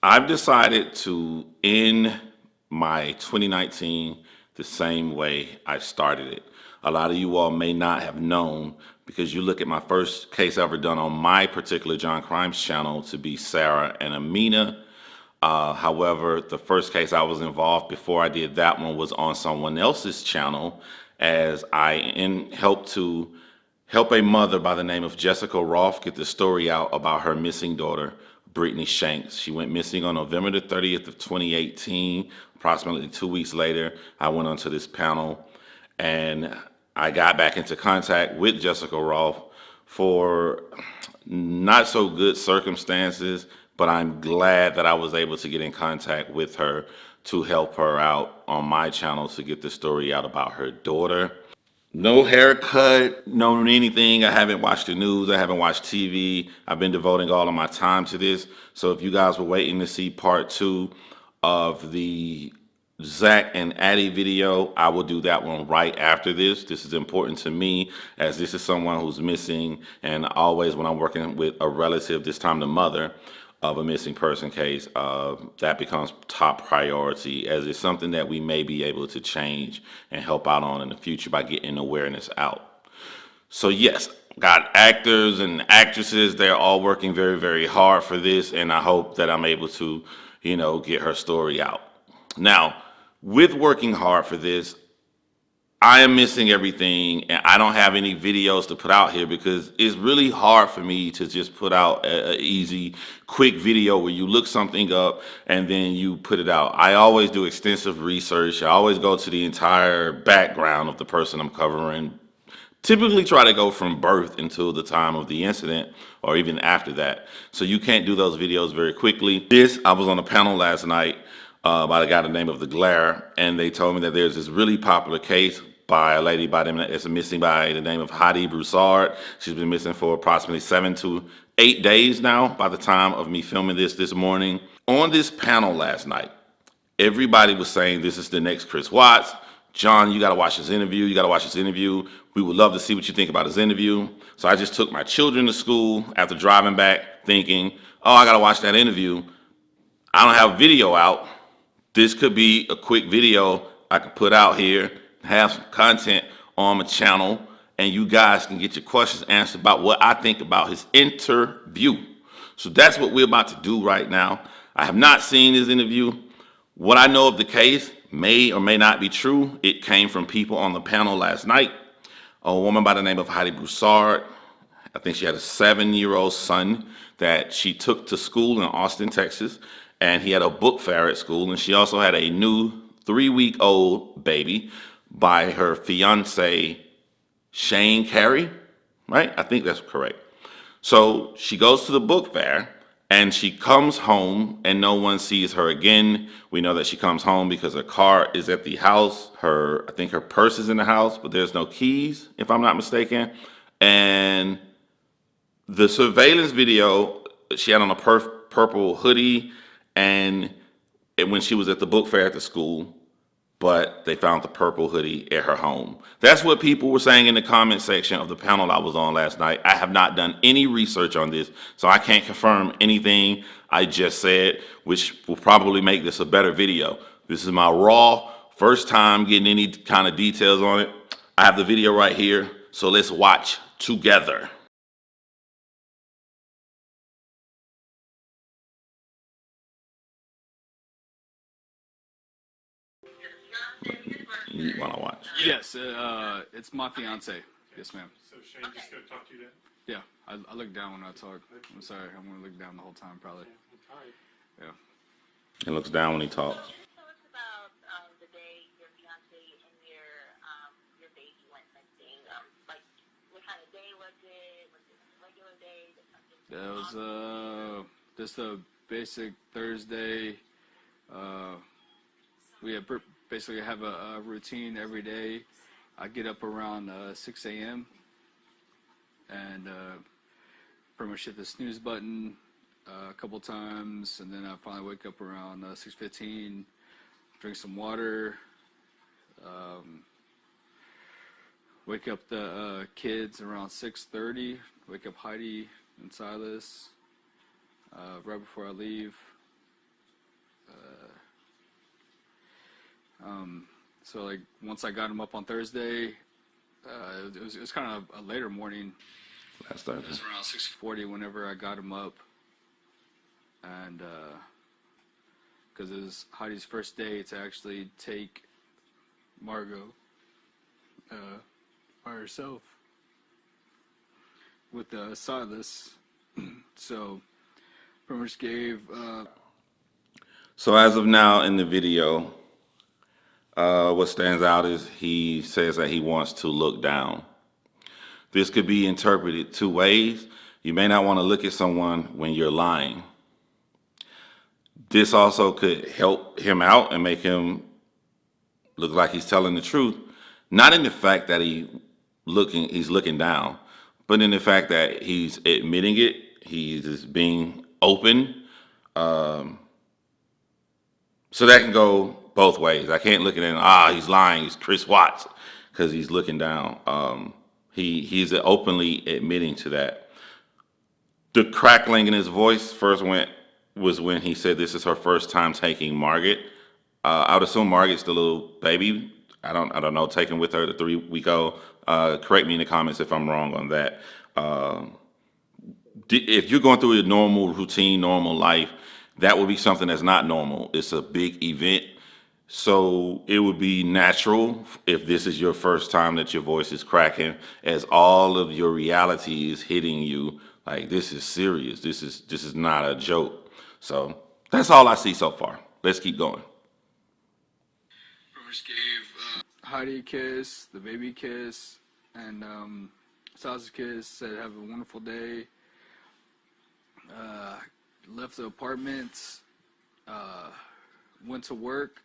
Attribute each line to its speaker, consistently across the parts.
Speaker 1: I've decided to end my 2019 the same way I started it. A lot of you all may not have known because you look at my first case ever done on my particular Jon Chrymes channel to be Sarah and Amina. However, the first case I was involved before I did that one was on someone else's channel as helped to help a mother by the name of Jessica Rolfe get the story out about her missing daughter, Brittany Shanks. She went missing on November the 30th of 2018. Approximately 2 weeks later, I went onto this panel and I got back into contact with Jessica Rolfe for not so good circumstances, but I'm glad that I was able to get in contact with her to help her out on my channel to get the story out about her daughter. No haircut, no anything. I haven't watched the news. I haven't watched TV. I've been devoting all of my time to this. So if you guys were waiting to see part two of the Zach and Addie video, I will do that one right after this. This is important to me as this is someone who's missing, and always when I'm working with a relative, this time the mother of a missing person case, that becomes top priority as it's something that we may be able to change and help out on in the future by getting awareness out. So yes, got actors and actresses, they're all working very, very hard for this, and I hope that I'm able to, get her story out. Now, with working hard for this, I am missing everything and I don't have any videos to put out here because it's really hard for me to just put out a easy, quick video where you look something up and then you put it out. I always do extensive research. I always go to the entire background of the person I'm covering. Typically try to go from birth until the time of the incident or even after that. So you can't do those videos very quickly. I was on a panel last night by the guy the name of The Glare, and they told me that there's this really popular case by a lady by the name that's missing by the name of Heidi Broussard. She's been missing for approximately 7 to 8 days now by the time of me filming this morning. On this panel last night, everybody was saying this is the next Chris Watts. John, you got to watch his interview. You got to watch his interview. We would love to see what you think about his interview. So I just took my children to school after driving back thinking, oh, I got to watch that interview. I don't have video out. This could be a quick video I could put out here, have some content on my channel, and you guys can get your questions answered about what I think about his interview. So that's what we're about to do right now. I have not seen his interview. What I know of the case may or may not be true. It came from people on the panel last night. A woman by the name of Heidi Broussard. I think she had a 7-year-old son that she took to school in Austin, Texas, and he had a book fair at school, and she also had a new 3-week-old baby by her fiance, Shane Carey, right? I think that's correct. So she goes to the book fair, and she comes home, and no one sees her again. We know that she comes home because her car is at the house. I think her purse is in the house, but there's no keys, if I'm not mistaken. And the surveillance video, she had on a purple hoodie, and when she was at the book fair at the school, but they found the purple hoodie at her home. That's what people were saying in the comment section of the panel I was on last night. I have not done any research on this, so I can't confirm anything I just said, which will probably make this a better video. This is my raw first time getting any kind of details on it. I have the video right here, so let's watch together. While I watch.
Speaker 2: Yes, it's my fiance. Yes, ma'am.
Speaker 3: So Shane just gonna talk to you then?
Speaker 2: Yeah, I look down when I talk. I'm sorry, I'm gonna look down the whole time probably. Yeah.
Speaker 1: He looks down when he talks.
Speaker 4: Tell us about the day your fiance and your baby went missing. Like, what kind of day was it? Was it a regular day?
Speaker 2: That was just a basic Thursday. We have basically have a routine every day. I get up around 6 a.m. and pretty much hit the snooze button a couple times, and then I finally wake up around 6:15, drink some water, wake up the kids around 6:30, wake up Heidi and Silas right before I leave, So like once I got him up on Thursday, it was kind of a later morning.
Speaker 1: Last
Speaker 2: It
Speaker 1: Thursday.
Speaker 2: was around 6:40 whenever I got him up, and because it was Heidi's first day to actually take Margot by herself with Silas. So pretty much gave
Speaker 1: So as of now in the video, what stands out is he says that he wants to look down. This could be interpreted two ways. You may not want to look at someone when you're lying. This also could help him out and make him look like he's telling the truth, not in the fact that he's looking down, but in the fact that he's admitting it, he's being open. So that can go both ways. I can't look at him, he's lying, he's Chris Watts, because he's looking down. He's openly admitting to that. The crackling in his voice was when he said this is her first time taking Margaret. I would assume Margaret's the little baby. I don't know. Taken with her, the 3 week old. Correct me in the comments if I'm wrong on that. If you're going through a normal routine, normal life, that would be something that's not normal. It's a big event. So it would be natural if this is your first time that your voice is cracking, as all of your reality is hitting you. Like, this is serious. This is not a joke. So that's all I see so far. Let's keep going.
Speaker 2: gave Heidi a kiss, the baby kiss, and Silas a kiss. Said have a wonderful day. Left the apartment. Went to work.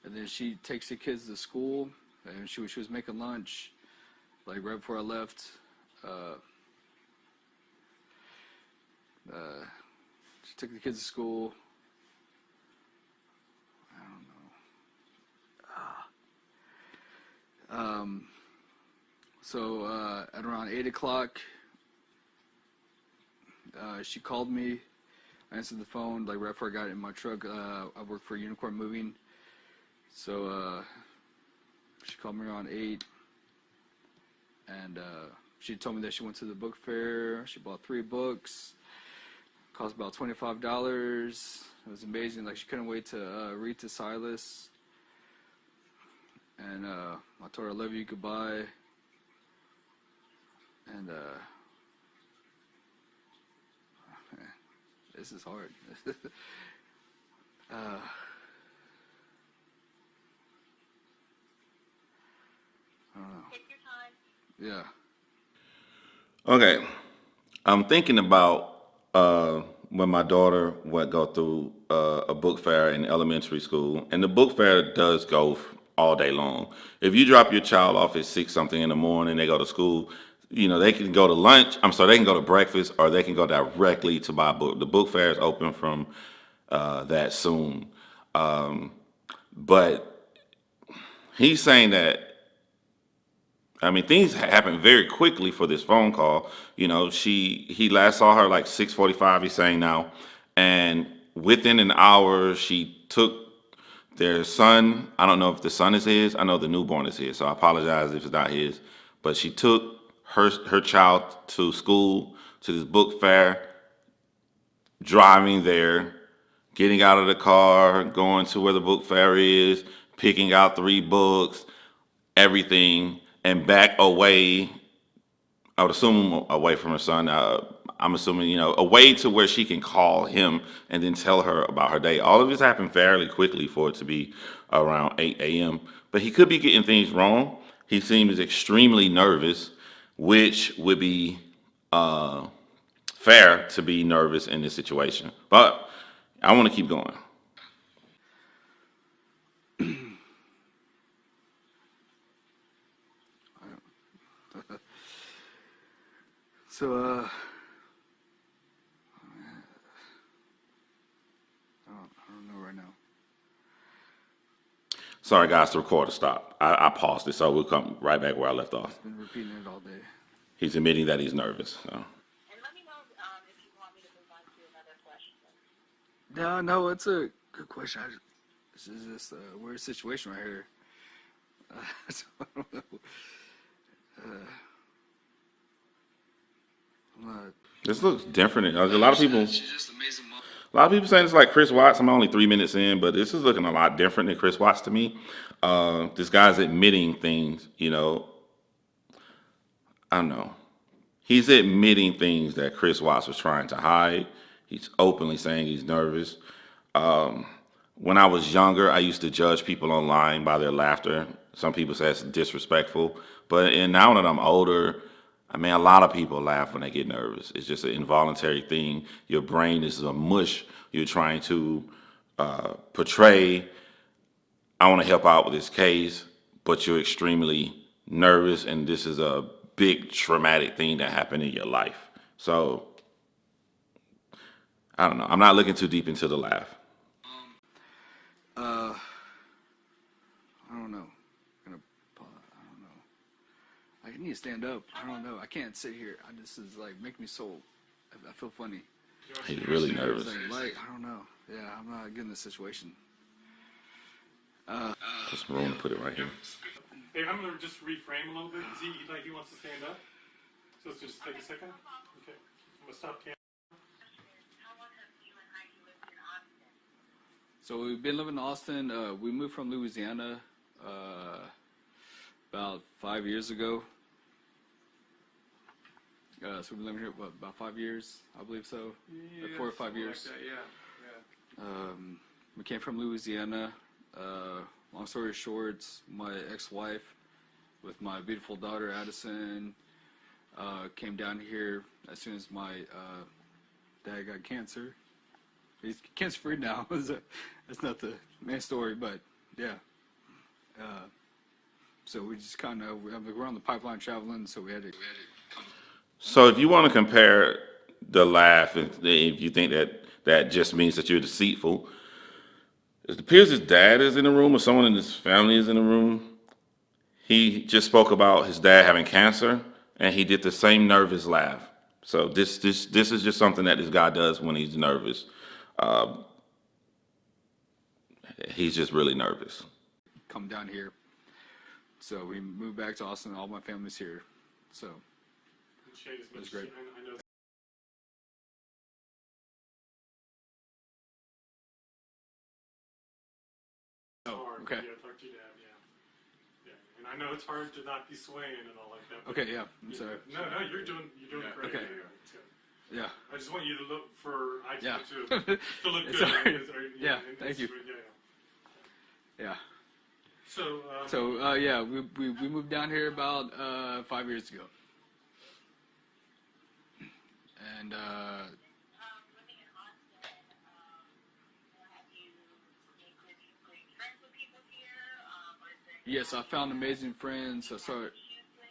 Speaker 2: And then she takes the kids to school, and she was making lunch, like right before I left. She took the kids to school. I don't know. So at around 8 o'clock, she called me. I answered the phone like right before I got in my truck. I work for Unicorn Moving. So she called me around 8, and she told me that she went to the book fair. She bought 3 books. Cost about $25. It was amazing. Like, she couldn't wait to read to Silas. And I told her I love you, goodbye. And this is hard.
Speaker 4: Take your time.
Speaker 2: Yeah.
Speaker 1: Okay. I'm thinking about when my daughter would go through a book fair in elementary school, and the book fair does go all day long. If you drop your child off at 6 something in the morning, they go to school. They can go to lunch. I'm sorry, they can go to breakfast, or they can go directly to buy a book. The book fair is open from that soon. But he's saying that, I mean, things happen very quickly for this phone call. He last saw her like 6:45. He's saying now, and within an hour, she took their son. I don't know if the son is his. I know the newborn is his, so I apologize if it's not his. But she took her child to school, to this book fair, driving there, getting out of the car, going to where the book fair is, picking out 3 books, everything, and back away. I would assume away from her son. I'm assuming, away to where she can call him and then tell her about her day. All of this happened fairly quickly for it to be around 8 a.m. But he could be getting things wrong. He seems extremely nervous, which would be fair to be nervous in this situation. But I want to keep going.
Speaker 2: So I don't know right now.
Speaker 1: Sorry, guys, the recorder stopped. I paused it, so we'll come right back where I left off.
Speaker 2: Been repeating it all day.
Speaker 1: He's admitting that he's nervous. So.
Speaker 4: And let me know if you want me to move on to another question.
Speaker 2: No, it's a good question. This is just a weird situation right here. So I don't know. I'm not.
Speaker 1: This looks different. A lot of people.
Speaker 2: She's just amazing mom.
Speaker 1: A lot of people saying it's like Chris Watts. I'm only 3 minutes in, but this is looking a lot different than Chris Watts to me. This guy's admitting things, I don't know. He's admitting things that Chris Watts was trying to hide. He's openly saying he's nervous. When I was younger, I used to judge people online by their laughter. Some people say it's disrespectful, but and now that I'm older, I mean, a lot of people laugh when they get nervous. It's just an involuntary thing. Your brain is a mush. You're trying to portray, I want to help out with this case, but you're extremely nervous, and this is a big traumatic thing that happened in your life. So, I don't know. I'm not looking too deep into the laugh.
Speaker 2: I don't know. I don't know. I need to stand up. I don't know. I can't sit here. This is like making me so. I feel funny.
Speaker 1: He's really nervous.
Speaker 2: Like I don't know. Yeah, I'm not good in this situation.
Speaker 1: Just room to put it right here.
Speaker 3: Hey, I'm gonna just reframe a little bit. He wants to stand up. So let's just take a second. Okay. I'm gonna stop camera.
Speaker 4: How long have you and Heidi lived in Austin?
Speaker 2: So we've been living in Austin. We moved from Louisiana about 5 years ago. So we've been living here about 5 years, I believe so. Like 4 or 5 years.
Speaker 3: Like that, yeah.
Speaker 2: We came from Louisiana. Long story short, my ex-wife with my beautiful daughter Addison came down here as soon as my dad got cancer. He's cancer-free now. That's not the main story, but yeah. So we just kind of we're on the pipeline traveling, so we had to come.
Speaker 1: So if you want to compare the laugh, and if you think that just means that you're deceitful, it appears his dad is in the room or someone in his family is in the room. He just spoke about his dad having cancer, and he did the same nervous laugh. So this is just something that this guy does when he's nervous. He's just really nervous.
Speaker 2: Come down here. So we moved back to Austin. All my family's here. So
Speaker 3: Shane, as much
Speaker 2: That's great.
Speaker 3: as I know. Hard,
Speaker 2: okay.
Speaker 3: Yeah, talk to your dad. Yeah. And I know it's hard to not be swaying and all like that. but-
Speaker 2: Okay, yeah. I'm sorry.
Speaker 3: No, you're doing great.
Speaker 2: Okay.
Speaker 3: Yeah.
Speaker 2: Yeah.
Speaker 3: I just want you to look for
Speaker 2: Yeah.
Speaker 3: to look
Speaker 2: It's
Speaker 3: good.
Speaker 2: all right.
Speaker 3: Yeah,
Speaker 2: Yeah, thank you. Yeah.
Speaker 3: So,
Speaker 2: Yeah, we moved down here about 5 years ago. And
Speaker 4: Living in Austin, have you made great friends with people here? Or is there
Speaker 2: yes, I found amazing friends. I started.
Speaker 4: issues with?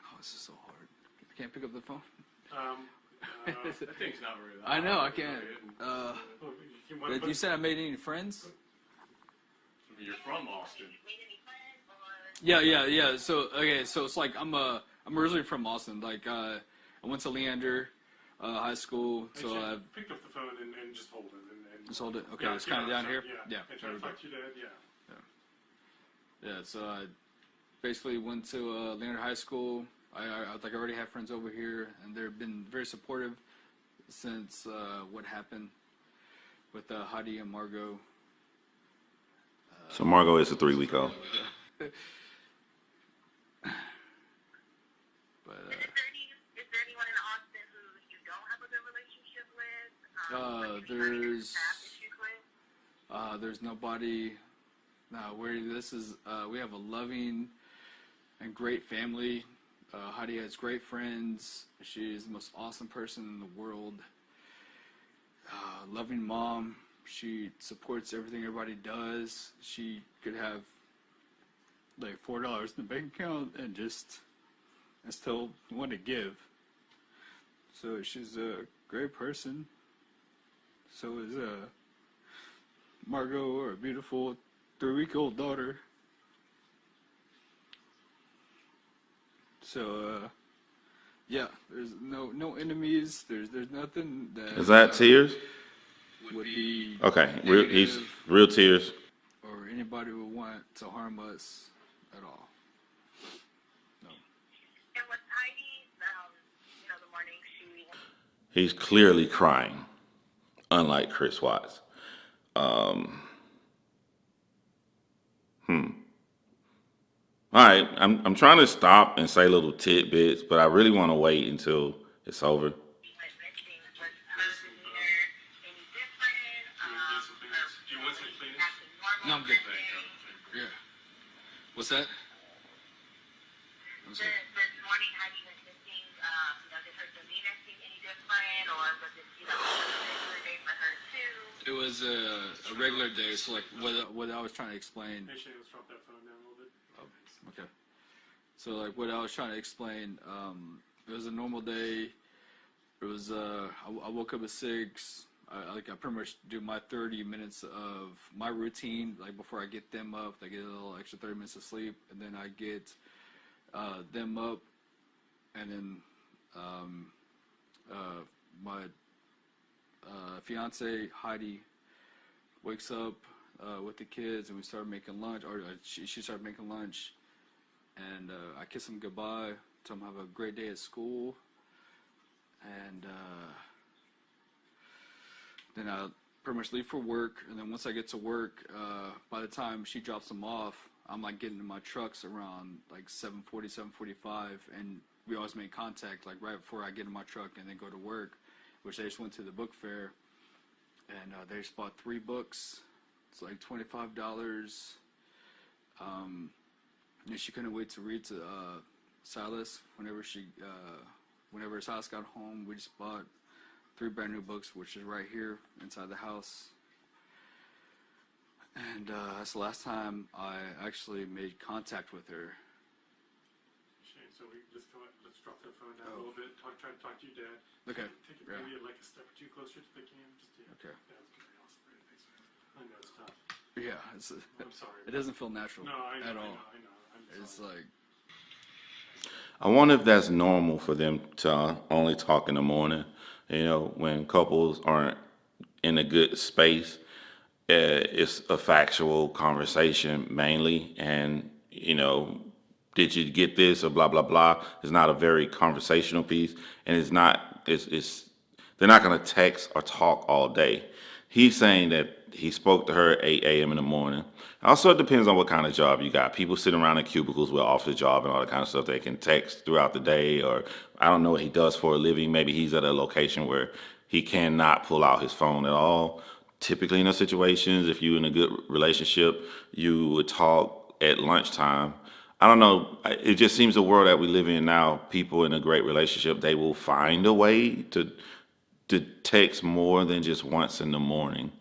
Speaker 2: Oh, this is so hard. I can't pick up the phone.
Speaker 3: that thing's not very loud.
Speaker 2: I know I can't. But you said I made any friends?
Speaker 3: You're from Austin.
Speaker 4: Made any friends? Or
Speaker 2: Yeah. So okay, so it's like I'm originally from Austin. Like I went to Leander High School. So I
Speaker 3: picked up the phone and just hold it. And
Speaker 2: just hold it. Okay,
Speaker 3: yeah,
Speaker 2: it's kind of down here.
Speaker 3: Yeah.
Speaker 2: Yeah.
Speaker 3: And try to talk to your dad. Yeah.
Speaker 2: Yeah. So I basically went to Leander High School. I already have friends over here, and they've been very supportive since what happened with Heidi and Margot.
Speaker 1: So Margot is a 3-week-old.
Speaker 2: But
Speaker 4: Is there anyone in Austin who you don't have a good relationship with?
Speaker 2: There's nobody. No, we have a loving and great family. Heidi has great friends. She's the most awesome person in the world. Loving mom. She supports everything everybody does. She could have like $4 in the bank account and still want to give. So she's a great person. So is Margot, our beautiful 3-week-old daughter. So yeah, there's no enemies. There's nothing that.
Speaker 1: Is that tears?
Speaker 2: would be
Speaker 1: Okay, he's
Speaker 2: negative,
Speaker 1: real tears.
Speaker 2: or anybody would want to harm us at all. No.
Speaker 4: And with Heidi, the morning she.
Speaker 1: He's clearly crying, unlike Chris Watts. Um, All right, I'm trying to stop and say little tidbits, but I really want to wait until it's over.
Speaker 4: Went missing. Was her demeanor any different?
Speaker 3: Do you want some cleaners?
Speaker 4: Acting normal?
Speaker 2: No, I'm good.
Speaker 4: today?
Speaker 2: Yeah. What's that?
Speaker 4: The morning Heidi went missing, did her demeanor seem any different, or was it, a regular day for her too?
Speaker 2: It was a regular day, so like what I was trying to explain.
Speaker 3: Hey, Shane, let's drop that phone down a little bit.
Speaker 2: Okay. So like what I was trying to explain, it was a normal day. It was I woke up at 6. I pretty much do my 30 minutes of my routine like before I get them up. I get a little extra 30 minutes of sleep, and then I get them up, and then my fiance Heidi wakes up with the kids, and we started making lunch, or she started making lunch. And I kiss him goodbye, tell him have a great day at school, and then I pretty much leave for work. And then once I get to work, by the time she drops him off, I'm like getting in my trucks around like 7:40, 7:45, and we always make contact like right before I get in my truck and then go to work, which they just went to the book fair, and they just bought 3 books. It's like $25. And she couldn't wait to read to Silas whenever Silas got home. We just bought 3 brand new books, which is right here inside the house. And that's the last time I actually made contact with her.
Speaker 3: Shane, so let's drop that phone down a little bit. Try to talk to your dad.
Speaker 2: Okay.
Speaker 3: Take it
Speaker 2: Yeah.
Speaker 3: maybe like a step or 2 closer to the cam.
Speaker 2: Okay.
Speaker 3: Yeah, that's good. Awesome. Thanks, man. I know it's tough.
Speaker 2: Yeah,
Speaker 3: I'm sorry.
Speaker 2: it doesn't feel natural
Speaker 3: No, I know.
Speaker 2: at all.
Speaker 3: I know. I'm
Speaker 2: It's
Speaker 3: sorry.
Speaker 2: like,
Speaker 1: I wonder if that's normal for them to only talk in the morning. When couples aren't in a good space, it's a factual conversation mainly, and did you get this or blah blah blah. It's not a very conversational piece, and it's not. It's they're not going to text or talk all day. He's saying that he spoke to her at 8 a.m. in the morning. Also, it depends on what kind of job you got. People sitting around in cubicles with office job and all that kind of stuff. They can text throughout the day, or I don't know what he does for a living. Maybe he's at a location where he cannot pull out his phone at all. Typically, in those situations, if you're in a good relationship, you would talk at lunchtime. I don't know. It just seems the world that we live in now, people in a great relationship, they will find a way to text more than just once in the morning.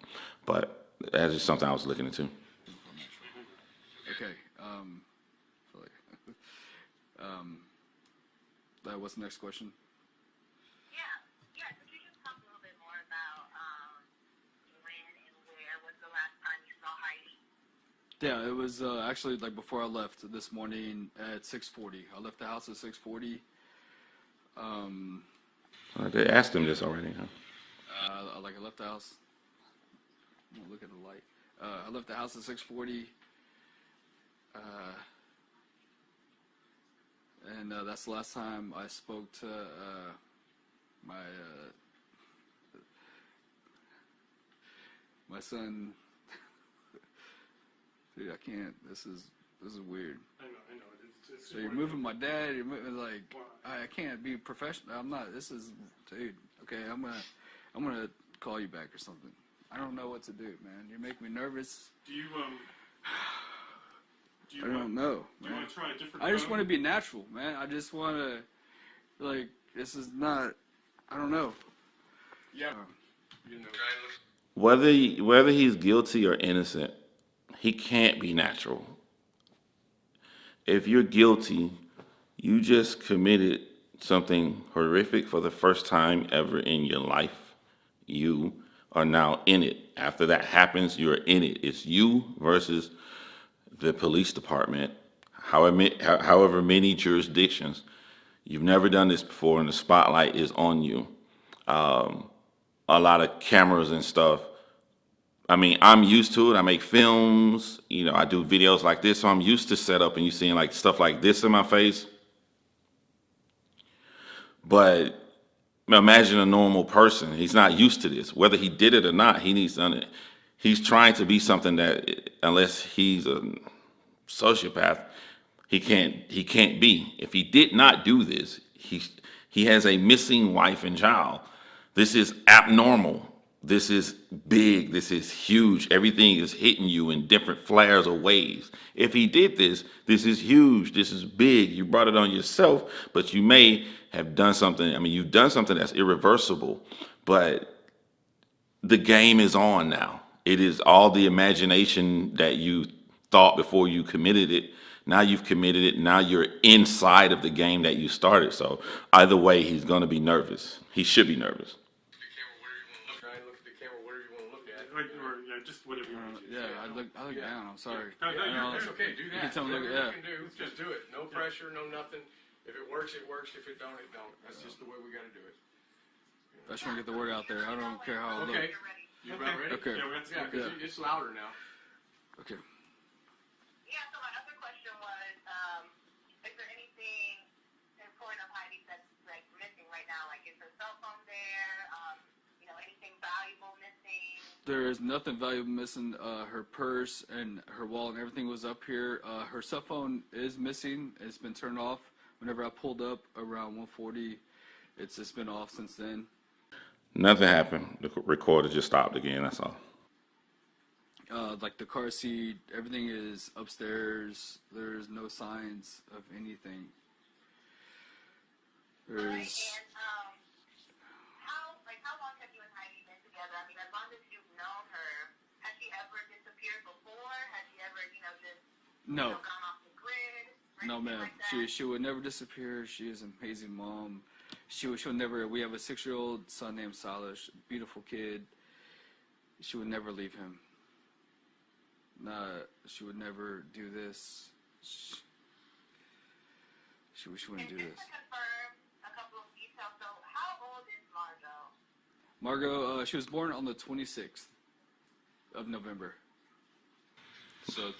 Speaker 1: But that's just something I was looking into.
Speaker 2: okay. What's the next question?
Speaker 4: Yeah. Could you just talk a little bit more about when and where was the last time you saw Heidi?
Speaker 2: Yeah, it was actually like before I left this morning at 6:40. I left the house at 6:40.
Speaker 1: They asked him this already, huh?
Speaker 2: I left the house. I'm gonna look at the light. I left the house at 6:40. And that's the last time I spoke to my son. Dude, I can't. This is weird.
Speaker 3: I know. It's
Speaker 2: So you're moving my dad. You're moving like I can't be professional. I'm not. This is, dude. Okay, I'm gonna call you back or something. I don't know what to do, man. You make me nervous.
Speaker 3: Do you
Speaker 2: I don't know,
Speaker 3: Do you
Speaker 2: man.
Speaker 3: want to try a different
Speaker 2: I just
Speaker 3: phone?
Speaker 2: want to be natural, man. I just want to, like, this is not. I don't know.
Speaker 3: Yeah.
Speaker 1: Whether he's guilty or innocent, he can't be natural. If you're guilty, you just committed something horrific for the first time ever in your life. You are now in it. After that happens, you're in it. It's you versus the police department, however many jurisdictions. You've never done this before, and the spotlight is on you. A lot of cameras and stuff I mean, I'm used to it. I make films, I do videos like this, so I'm used to setup and you seeing like stuff like this in my face. But imagine a normal person. He's not used to this. Whether he did it or not, he needs to. He's trying to be something that, unless he's a sociopath, he can't be. If he did not do this, he has a missing wife and child. This is abnormal. This is big. This is huge. Everything is hitting you in different flares or ways. If he did this, this is huge. This is big. You brought it on yourself, but you may have done something. I mean, you've done something that's irreversible, but the game is on now. It is all the imagination that you thought before you committed it. Now you've committed it. Now you're inside of the game that you started. So either way, he's going to be nervous. He should be nervous.
Speaker 5: Try and look at the camera wherever you want to look at.
Speaker 3: Or just whatever you want to do.
Speaker 2: Yeah, I look down. I'm sorry.
Speaker 3: No, you're
Speaker 5: That's okay. Do
Speaker 2: You
Speaker 5: that.
Speaker 2: can tell me
Speaker 5: Whatever
Speaker 2: look-
Speaker 5: you can do, just do it. No pressure, no nothing. If it works, it works. If it don't, it don't. That's just the way we got to do it.
Speaker 2: I just want to get the word out there. I don't care how it
Speaker 5: Okay.
Speaker 2: looks.
Speaker 5: You about ready?
Speaker 2: Okay.
Speaker 3: Yeah, we got
Speaker 5: Yeah,
Speaker 3: some.
Speaker 5: because it's louder now.
Speaker 2: Okay.
Speaker 4: Yeah, so my other question was, is there anything important of Heidi that's like missing right now? Like, is her cell phone there? Anything valuable missing?
Speaker 2: There is nothing valuable missing. Her purse and her wallet and everything was up here. Her cell phone is missing. It's been turned off. Whenever I pulled up around 1:40, it's just been off since then.
Speaker 1: Nothing happened. The recorder just stopped again. That's all.
Speaker 2: Like the car seat, everything is upstairs. There's no signs of anything.
Speaker 4: Right,
Speaker 2: There's
Speaker 4: and how long have you and Heidi been together? I mean, as long as you've known her, has she ever disappeared before? Has she ever, just
Speaker 2: no,
Speaker 4: gone off the grid? Or
Speaker 2: no,
Speaker 4: anything
Speaker 2: ma'am.
Speaker 4: like that?
Speaker 2: She would never disappear. She is an amazing mom. She'll never. We have a 6-year-old son named Silas, beautiful kid. She would never leave him. Nah, she would never do this. She wouldn't do
Speaker 4: And
Speaker 2: this.
Speaker 4: just to confirm a couple of details, so how old is Margot?
Speaker 2: Margot, she was born on the 26th of November. So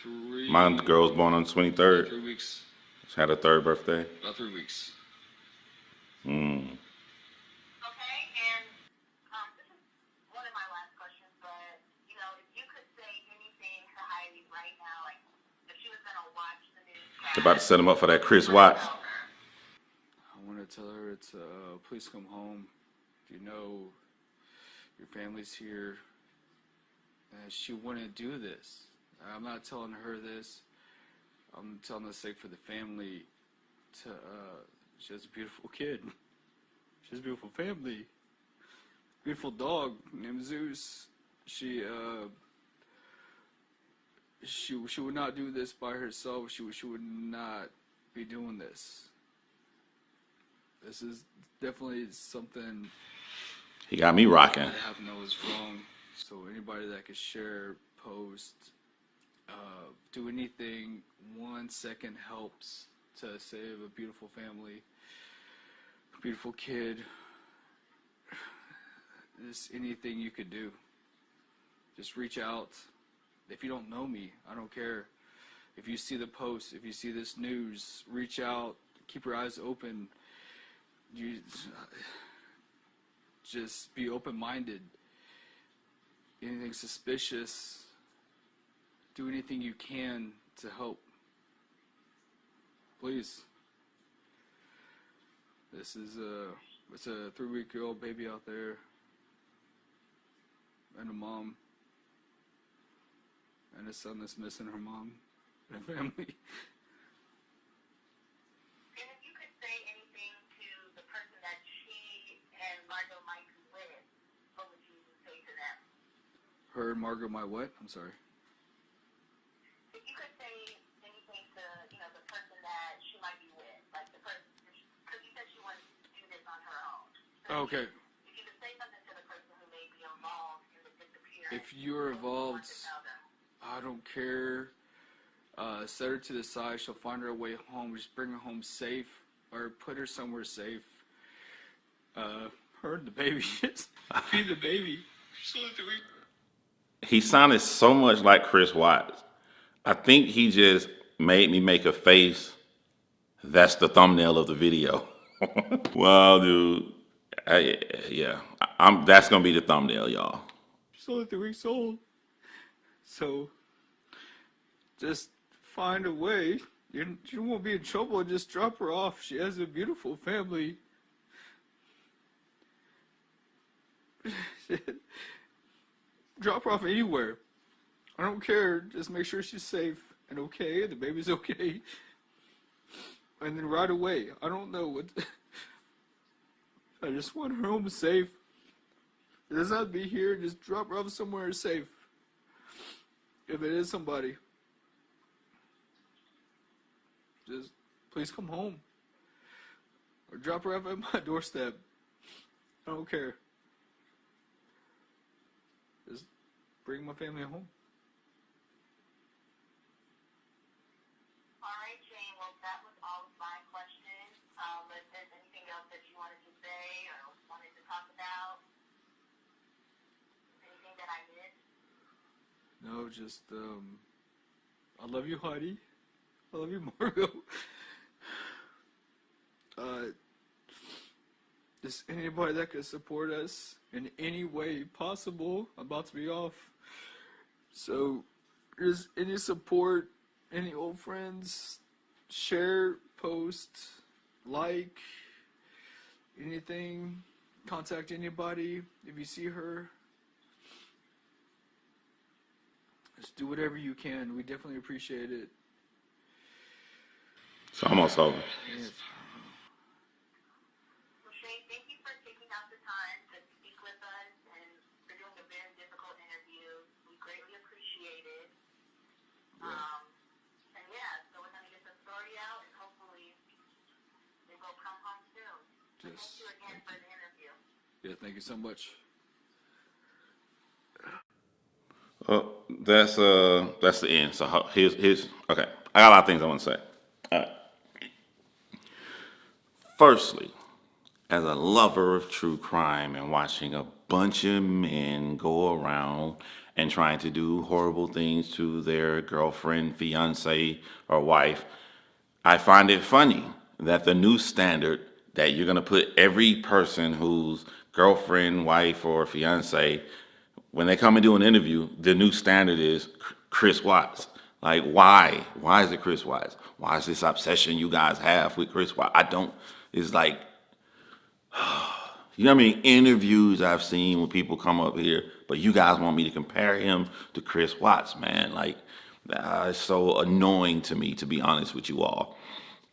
Speaker 1: My girl was born on the 23rd.
Speaker 2: 3 weeks,
Speaker 1: She had her third birthday.
Speaker 2: about 3 weeks.
Speaker 4: Okay, and this is one of my last questions, but if you could say anything to Heidi right now, like if she was gonna watch the news,
Speaker 1: They're about to set him up for that Chris Watts.
Speaker 2: I want to tell her please come home. You know your family's here. She wouldn't do this. I'm not telling her this. I'm telling the sake for the family. She has a beautiful kid. She has a beautiful family. Beautiful dog named Zeus. She would not do this by herself. She would not be doing this. This is definitely something
Speaker 1: He got me rocking.
Speaker 2: I have to know is wrong. So anybody that could share, post, do anything, 1 second helps to save a beautiful family, a beautiful kid. Just anything you could do. Just reach out. If you don't know me, I don't care. If you see the post, if you see this news, reach out. Keep your eyes open. You just be open-minded. Anything suspicious, do anything you can to help. Please. This is it's a 3-week-old baby out there, and a mom, and a son that's missing her mom and a family.
Speaker 4: And if you could say anything to the person that she and Margot might be with, what would you say to them?
Speaker 2: Her and Margot, my what? I'm sorry.
Speaker 4: If you could say anything to, the person that she might be with, like the person, because you said she wanted to do this on her own. So
Speaker 2: Okay.
Speaker 4: If you could say something to the person who may be involved in the disappearance,
Speaker 2: If you're
Speaker 4: what would you want
Speaker 2: involved,
Speaker 4: to tell them?
Speaker 2: I don't care. Set her to the side. She'll find her way home. Just bring her home safe, or put her somewhere safe. Her and the baby. Just feed the baby. She's only 3 weeks.
Speaker 1: he sounded so much like Chris Watts. I think he just made me make a face. That's the thumbnail of the video. Wow, dude. Yeah, I'm. That's gonna be the thumbnail, y'all.
Speaker 2: She's only 3 weeks old. So just find a way. You won't be in trouble. Just drop her off. She has a beautiful family. Drop her off anywhere. I don't care. Just make sure she's safe and okay. The baby's okay. And then right away. I don't know what. I just want her home safe. It doesn't have to be here. Just drop her off somewhere safe. If it is somebody. Just please come home. Or drop her off at my doorstep. I don't care. Just bring my family home.
Speaker 4: All right, Shane. Well, that was all of my questions. If there's anything else that you wanted to say or wanted to talk about, anything that I missed?
Speaker 2: No, just I love you, Heidi. I love you, Margo. Just anybody that could support us in any way possible. I'm about to be off. So, just any support, any old friends, share, post, like, anything, contact anybody if you see her. Just do whatever you can. We definitely appreciate it.
Speaker 1: It's almost over.
Speaker 2: Yes.
Speaker 4: Well, Shane, thank you for taking out the time to speak with us and for doing a very difficult interview. We greatly appreciate it. And yeah, so we're going to get the story out and hopefully it will come home soon.
Speaker 2: Yes,
Speaker 4: Thank you again for the interview.
Speaker 2: Yeah, thank you so much.
Speaker 1: That's the end. So here's okay. I got a lot of things I want to say. All right. Firstly, as a lover of true crime and watching a bunch of men go around and trying to do horrible things to their girlfriend, fiance, or wife, I find it funny that the new standard that you're going to put every person whose girlfriend, wife, or fiance, when they come and do an interview, the new standard is Chris Watts. Like, why? Why is it Chris Watts? Why is this obsession you guys have with Chris Watts? I don't, it's like, you know how many interviews I've seen when people come up here, but you guys want me to compare him to Chris Watts, man. Like, it's so annoying to me, to be honest with you all.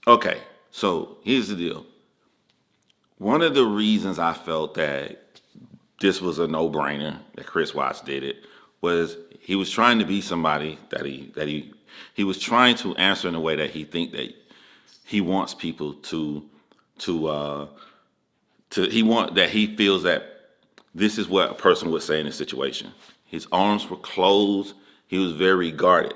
Speaker 1: Okay, so here's the deal. One of the reasons I felt that this was a no-brainer that Chris Watts did it was he was trying to be somebody that he was trying to answer in a way that he think that he wants people to he feels that this is what a person would say in this situation. His arms were closed. He was very guarded.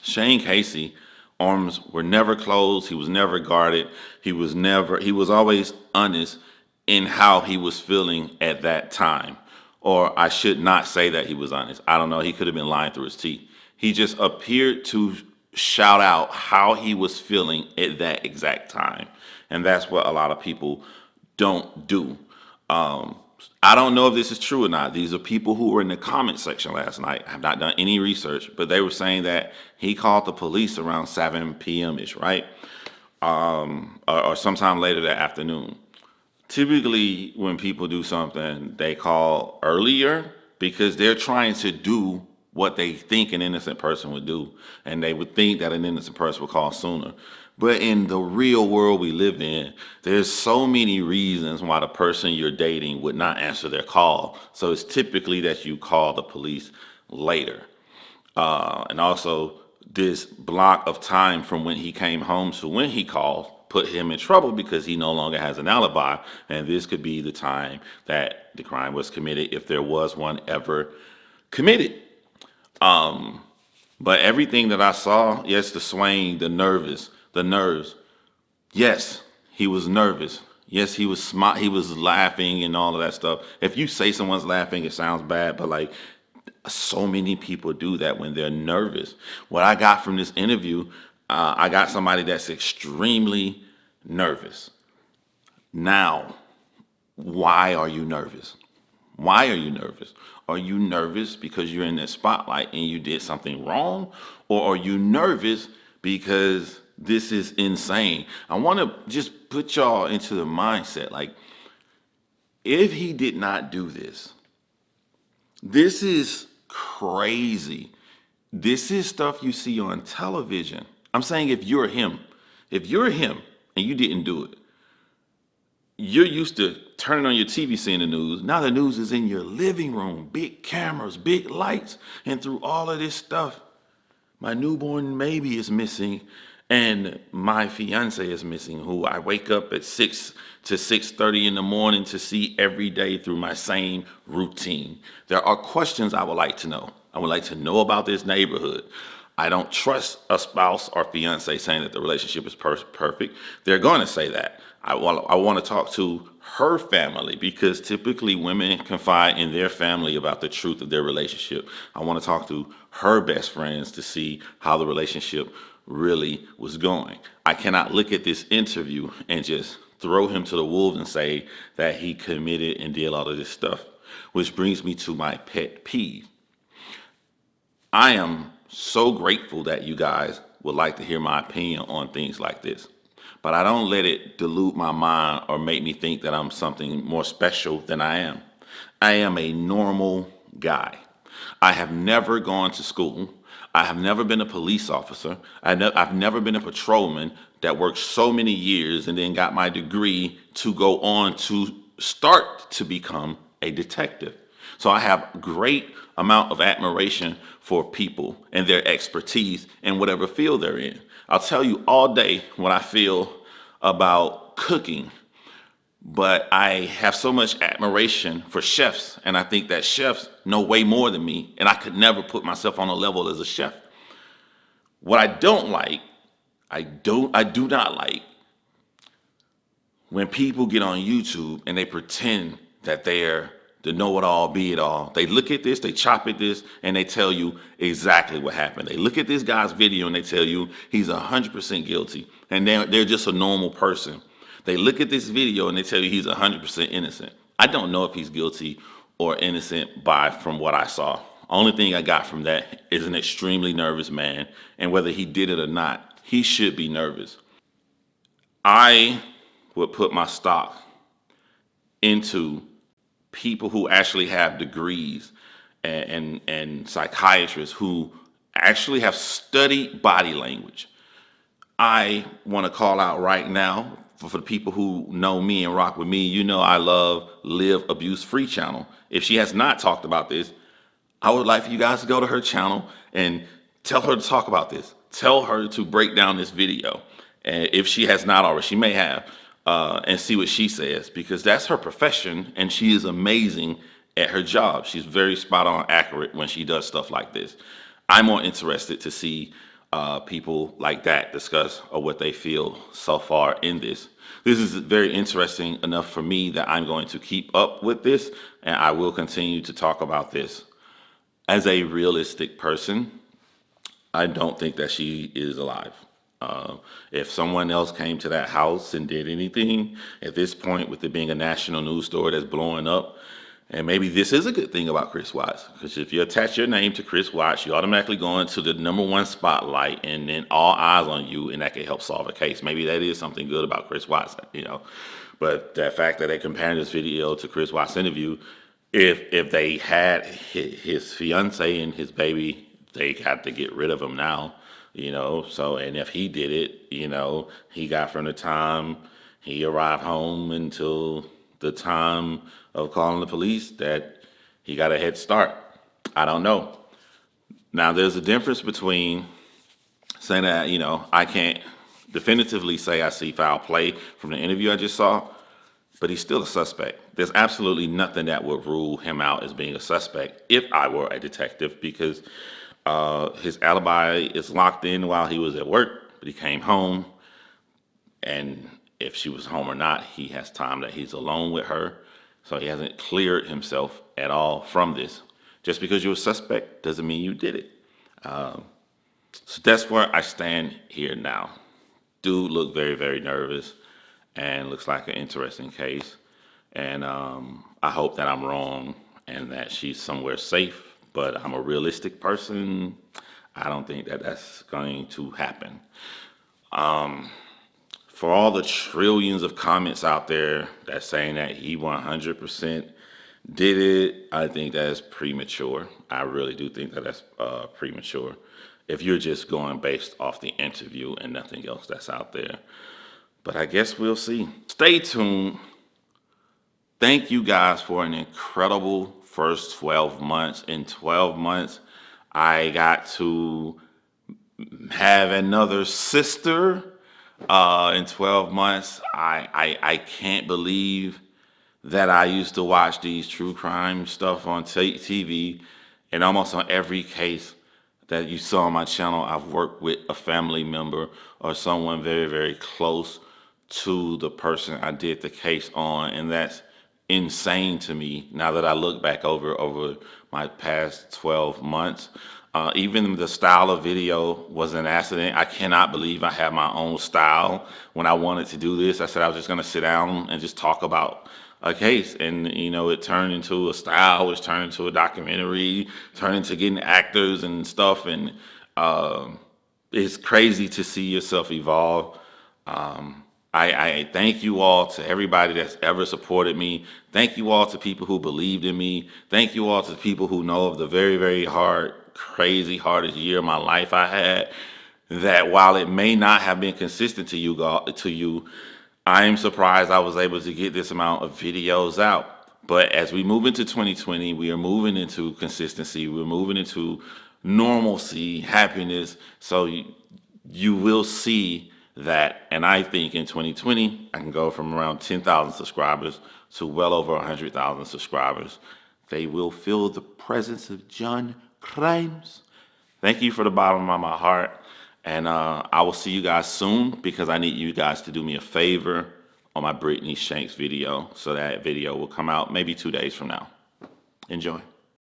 Speaker 1: Shane Casey arms were never closed. He was never guarded. He was always honest in how he was feeling at that time. Or I should not say that he was honest. I don't know. He could have been lying through his teeth. He just appeared to shout out how he was feeling at that exact time. And that's what a lot of people don't do. I don't know if this is true or not. These are people who were in the comment section last night. I have not done any research, but they were saying that he called the police around 7 p.m.-ish, right? Or sometime later that afternoon. Typically, when people do something, they call earlier because they're trying to do what they think an innocent person would do. And they would think that an innocent person would call sooner. But in the real world we live in, there's so many reasons why the person you're dating would not answer their call. So it's typically that you call the police later. And also, this block of time from when he came home to when he called put him in trouble because he no longer has an alibi. And this could be the time that the crime was committed, if there was one ever committed. But everything that I saw, yes, the swaying, the nerves. Yes, he was nervous. Yes, he was laughing and all of that stuff. If you say someone's laughing, it sounds bad, but like So many people do that when they're nervous. What I got from this interview, I got somebody that's extremely nervous. Now, why are you nervous? Why are you nervous? Are you nervous because you're in that spotlight and you did something wrong? Or are you nervous because this is insane? I want to just put y'all into the mindset like, if he did not do this, this is crazy. This is stuff you see on television. I'm saying if you're him and you didn't do it, you're used to turning on your TV, seeing the news. Now the news is in your living room, big cameras, big lights, and through all of this stuff, my newborn baby is missing, and my fiance is missing, who I wake up at 6 to 6:30 in the morning to see every day through my same routine. There are questions I would like to know. I would like to know about this neighborhood. I don't trust a spouse or fiance saying that the relationship is perfect. They're going to say that. I want to talk to her family because typically women confide in their family about the truth of their relationship. I want to talk to her best friends to see how the relationship really was going. I cannot look at this interview and just throw him to the wolves and say that he committed and did all of this stuff, which brings me to my pet peeve. I am so grateful that you guys would like to hear my opinion on things like this, but I don't let it dilute my mind or make me think that I'm something more special than I am. I am a normal guy. I have never gone to school. I have never been a police officer. I've never been a patrolman that worked so many years and then got my degree to go on to start to become a detective. So I have great amount of admiration for people and their expertise in whatever field they're in. I'll tell you all day what I feel about cooking, but I have so much admiration for chefs, and I think that chefs know way more than me, and I could never put myself on a level as a chef. What I don't like, I do not like when people get on YouTube and they pretend that they're the know-it-all, be-it-all. They look at this, they chop at this, and they tell you exactly what happened. They look at this guy's video and they tell you he's 100% guilty, and they're just a normal person. They look at this video and they tell you he's 100% innocent. I don't know if he's guilty or innocent from what I saw. Only thing I got from that is an extremely nervous man, and whether he did it or not, he should be nervous. I would put my stock into people who actually have degrees and psychiatrists who actually have studied body language. I want to call out right now for the people who know me and rock with me. You know I love Live Abuse Free channel. If she has not talked about this, I would like for you guys to go to her channel and tell her to talk about this. Tell her to break down this video. And if she has not already, she may have, and see what she says, because that's her profession and she is amazing at her job. She's very spot on accurate when she does stuff like this. I'm more interested to see people like that discuss what they feel so far in this. This is very interesting enough for me that I'm going to keep up with this, and I will continue to talk about this. As a realistic person, I don't think that she is alive. If someone else came to that house and did anything at this point, with it being a national news story that's blowing up, and maybe this is a good thing about Chris Watts, because if you attach your name to Chris Watts, you automatically go into the #1 spotlight, and then all eyes on you, and that can help solve a case. Maybe that is something good about Chris Watts, you know. But the fact that they compared this video to Chris Watts' interview, if they had his fiance and his baby, they had to get rid of him now, you know. So, and if he did it, you know, he got from the time he arrived home until the time of calling the police that he got a head start. I don't know. Now, there's a difference between saying that, you know, I can't definitively say I see foul play from the interview I just saw, but he's still a suspect. There's absolutely nothing that would rule him out as being a suspect if I were a detective, because his alibi is locked in while he was at work, but he came home, and if she was home or not, he has time that he's alone with her. So he hasn't cleared himself at all from this. Just because you're a suspect doesn't mean you did it. So that's where I stand here now. Dude looked very, very nervous and looks like an interesting case. And I hope that I'm wrong and that she's somewhere safe, but I'm a realistic person. I don't think that that's going to happen. For all the trillions of comments out there that's saying that he 100% did it, I think that's premature. I really do think that that's premature. If you're just going based off the interview and nothing else that's out there. But I guess we'll see. Stay tuned. Thank you guys for an incredible first 12 months. In 12 months, I got to have another sister. In 12 months, I can't believe that I used to watch these true crime stuff on TV, and almost on every case that you saw on my channel, I've worked with a family member or someone very, very close to the person I did the case on, and that's insane to me now that I look back over my past 12 months. Even the style of video was an accident. I cannot believe I had my own style when I wanted to do this. I said I was just going to sit down and just talk about a case, and it turned into a style, which turned into a documentary, turned into getting actors and stuff, and it's crazy to see yourself evolve. I thank you all to everybody that's ever supported me. Thank you all to people who believed in me. Thank you all to people who know of the very, very hard, crazy, hardest year of my life I had. That while it may not have been consistent to you, I am surprised I was able to get this amount of videos out. But as we move into 2020, we are moving into consistency. We're moving into normalcy, happiness. So you will see that. And I think in 2020, I can go from around 10,000 subscribers to well over 100,000 subscribers. They will feel the presence of Jon Chrymes. Thank you for the bottom of my heart. And I will see you guys soon, because I need you guys to do me a favor on my Brittany Shanks video. So that video will come out maybe 2 days from now. Enjoy.